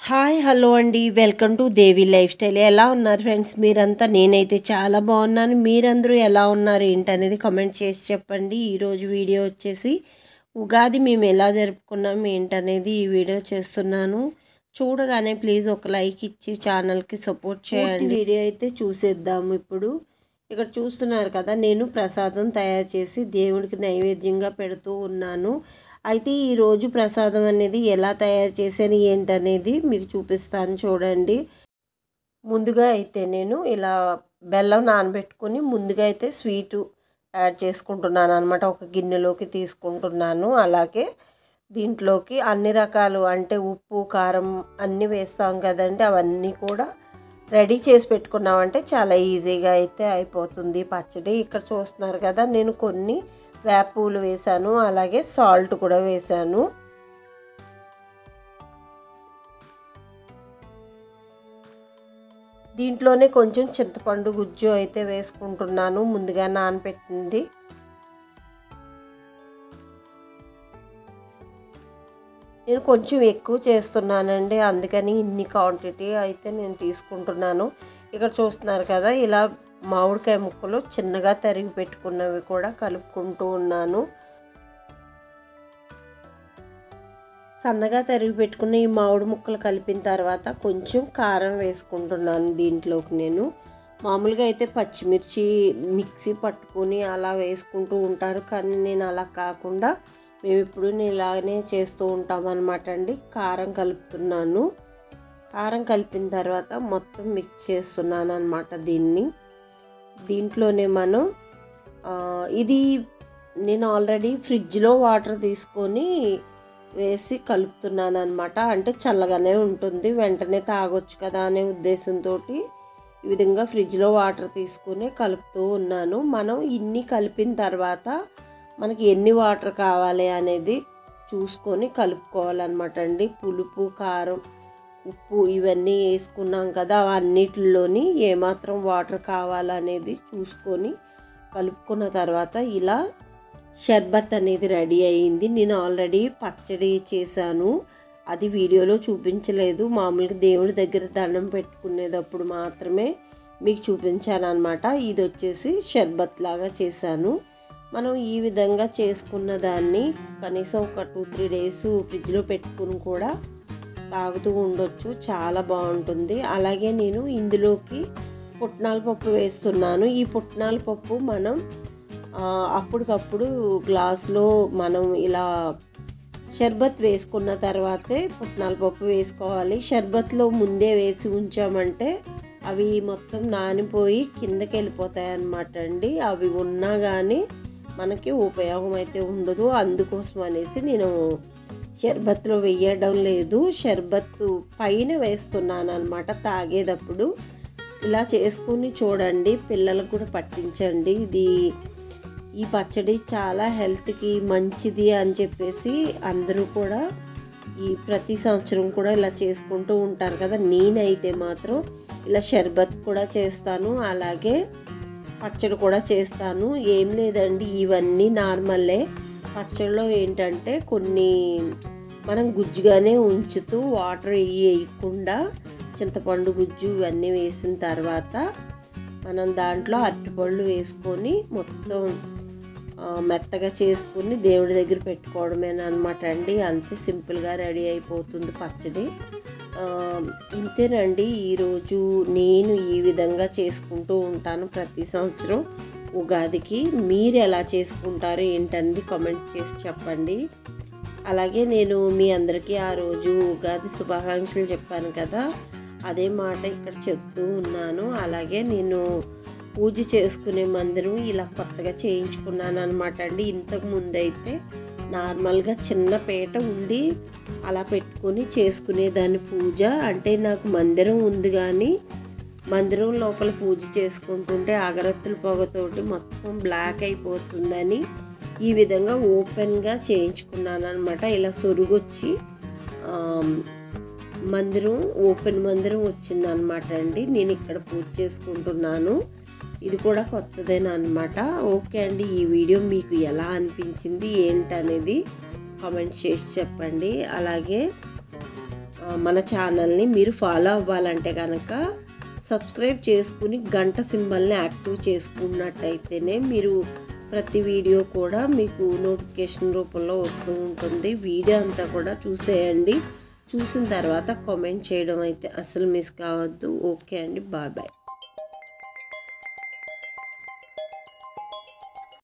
Hi hello అండి welcome to Devi life style. ఎలా ఉన్నారు ఫ్రెండ్స్ మీరంతా? నేనైతే చాలా బాగున్నాను. మీరందరూ ఎలా ఉన్నారు ఏంటనేది కామెంట్ చేసి చెప్పండి. ఈరోజు వీడియో వచ్చేసి ఉగాది మేము ఎలా జరుపుకున్నాం ఏంటనేది ఈ వీడియో చేస్తున్నాను. చూడగానే ప్లీజ్ ఒక లైక్ ఇచ్చి ఛానల్కి సపోర్ట్ చేయండి. వీడియో అయితే చూసేద్దాము. ఇప్పుడు ఇక్కడ చూస్తున్నారు కదా, నేను ప్రసాదం తయారు చేసి దేవుడికి నైవేద్యంగా పెడుతూ ఉన్నాను. అయితే ఈరోజు ప్రసాదం అనేది ఎలా తయారు చేశాను ఏంటనేది మీకు చూపిస్తాను చూడండి. ముందుగా అయితే నేను ఇలా బెల్లం నానబెట్టుకుని ముందుగా అయితే స్వీటు యాడ్ చేసుకుంటున్నాను అనమాట. ఒక గిన్నెలోకి తీసుకుంటున్నాను. అలాగే దీంట్లోకి అన్ని రకాలు అంటే ఉప్పు కారం అన్నీ వేస్తాం కదండి, అవన్నీ కూడా రెడీ చేసి పెట్టుకున్నామంటే చాలా ఈజీగా అయితే అయిపోతుంది పచ్చడి. ఇక్కడ చూస్తున్నారు కదా, నేను కొన్ని వేప పూలు వేసాను, అలాగే సాల్ట్ కూడా వేసాను. దీంట్లోనే కొంచెం చింతపండు గుజ్జు అయితే వేసుకుంటున్నాను, ముందుగా నానబెట్టింది. నేను కొంచెం ఎక్కువ చేస్తున్నానండి, అందుకని ఇన్ని క్వాంటిటీ అయితే నేను తీసుకుంటున్నాను. ఇక్కడ చూస్తున్నారు కదా, ఇలా మామిడికాయ ముక్కలు చిన్నగా తరిగి పెట్టుకున్నవి కూడా కలుపుకుంటూ ఉన్నాను. సన్నగా తరిగి పెట్టుకున్న ఈ మామిడి ముక్కలు కలిపిన తర్వాత కొంచెం కారం వేసుకుంటున్నాను దీంట్లోకి. నేను మామూలుగా అయితే పచ్చిమిర్చి మిక్సీ పట్టుకొని అలా వేసుకుంటూ ఉంటారు, కానీ నేను అలా కాకుండా మేము ఇప్పుడు ఇలాగనే చేస్తూ ఉంటాం అన్నమాట అండి. కారం కలుపుతున్నాను. కారం కలిపిన తర్వాత మొత్తం మిక్స్ చేస్తున్నాను అన్నమాట దీంట్లోనే మనం ఇది నేను ఆల్రెడీ ఫ్రిడ్జ్లో వాటర్ తీసుకొని వేసి కలుపుతున్నాను అనమాట. అంటే చల్లగానే ఉంటుంది, వెంటనే తాగొచ్చు కదా అనే ఉద్దేశంతో ఈ విధంగా ఫ్రిడ్జ్లో వాటర్ తీసుకొని కలుపుతూ ఉన్నాను. మనం ఇన్ని కలిపిన తర్వాత మనకి ఎన్ని వాటర్ కావాలి అనేది చూసుకొని కలుపుకోవాలన్నమాట అండి. పులుపు కారం ఉప్పు ఇవన్నీ వేసుకున్నాం కదా, అన్నిటిలోని ఏమాత్రం వాటర్ కావాలనేది చూసుకొని కలుపుకున్న తర్వాత ఇలా షర్బత్ అనేది రెడీ అయ్యింది. నేను ఆల్రెడీ పచ్చడి చేశాను, అది వీడియోలో చూపించలేదు. మామూలుగా దేవుడి దగ్గర దండం పెట్టుకునేటప్పుడు మాత్రమే మీకు చూపించాను అనమాట. ఇది వచ్చేసి షర్బత్ లాగా చేశాను. మనం ఈ విధంగా చేసుకున్న దాన్ని కనీసం ఒక 2-3 డేస్ ఫ్రిడ్జ్లో పెట్టుకుని కూడా తాగుతూ ఉండొచ్చు, చాలా బాగుంటుంది. అలాగే నేను ఇందులోకి పుట్నాల పప్పు వేస్తున్నాను. ఈ పుట్నాల పప్పు మనం అప్పటికప్పుడు గ్లాసులో మనం ఇలా షర్బత్ వేసుకున్న తర్వాతే పుట్నాల పప్పు వేసుకోవాలి. షర్బత్లో ముందే వేసి ఉంచామంటే అవి మొత్తం నానిపోయి కిందకి వెళ్ళిపోతాయి అన్నమాట అండి. అవి ఉన్నా కానీ మనకి ఉపయోగం అయితే ఉండదు. అందుకోసం అనేసి నేను షర్బత్లో వేయడం లేదు, షర్బత్ పైన వేస్తున్నాను అనమాట తాగేటప్పుడు. ఇలా చేసుకుని చూడండి, పిల్లలకు కూడా పట్టించండి. ఈ పచ్చడి చాలా హెల్త్కి మంచిది అని చెప్పేసి అందరూ కూడా ప్రతి సంవత్సరం కూడా ఇలా చేసుకుంటూ ఉంటారు కదా. నేనైతే మాత్రం ఇలా షర్బత్ కూడా చేస్తాను, అలాగే పచ్చడి కూడా చేస్తాను. ఏం లేదండి, ఇవన్నీ నార్మల్లే. పచ్చడిలో ఏంటంటే కొన్ని మనం గుజ్జుగానే ఉంచుతూ వాటర్ వేయకుండా చింతపండు గుజ్జు ఇవన్నీ వేసిన తర్వాత మనం దాంట్లో అరటిపళ్ళు వేసుకొని మొత్తం మెత్తగా చేసుకుని దేవుడి దగ్గర పెట్టుకోవడమేనమాట అండి. అంతే సింపుల్గా రెడీ అయిపోతుంది పచ్చడి. ఇంతేనండి, ఈరోజు నేను ఈ విధంగా చేసుకుంటూ ఉంటాను ప్రతి సంవత్సరం ఉగాదికి. మీరు ఎలా చేసుకుంటారు ఏంటనేది కామెంట్ చేసి చెప్పండి. అలాగే నేను మీ అందరికీ ఆ రోజు ఉగాది శుభాకాంక్షలు చెప్పాను కదా, అదే మాట ఇక్కడ చెప్తూ ఉన్నాను. అలాగే నేను పూజ చేసుకునే మందిరం ఇలా కొత్తగా చేయించుకున్నాను అనమాట అండి. ఇంతకు ముందు అయితే నార్మల్గా చిన్న పీట ఉండి అలా పెట్టుకొని చేసుకునేదాన్ని పూజ. అంటే నాకు మందిరం ఉంది, కానీ మందిరం లోపల పూజ చేసుకుంటుంటే అగరత్తుల పొగతోటి మొత్తం బ్లాక్ అయిపోతుందని ఈ విధంగా ఓపెన్గా చేయించుకున్నాను అనమాట. ఇలా సొరుగొచ్చి మందిరం ఓపెన్ మందిరం వచ్చిందనమాట అండి. నేను ఇక్కడ పూజ చేసుకుంటున్నాను. ఇది కూడా కొత్తదేనా అనమాట. ఓకే అండి, ఈ వీడియో మీకు ఎలా అనిపించింది ఏంటనేది కామెంట్ చేసి చెప్పండి. అలాగే మన ఛానల్ని మీరు ఫాలో అవ్వాలంటే కనుక సబ్స్క్రైబ్ చేసుకుని గంట సింబల్ని యాక్టివ్ చేసుకున్నట్టయితేనే మీరు ప్రతి వీడియో కూడా మీకు నోటిఫికేషన్ రూపంలో వస్తూ ఉంటుంది. వీడియో అంతా కూడా చూసేయండి. చూసిన తర్వాత కామెంట్ చేయడం అయితే అసలు మిస్ కావద్దు. ఓకే అండి, బాయ్ బాయ్.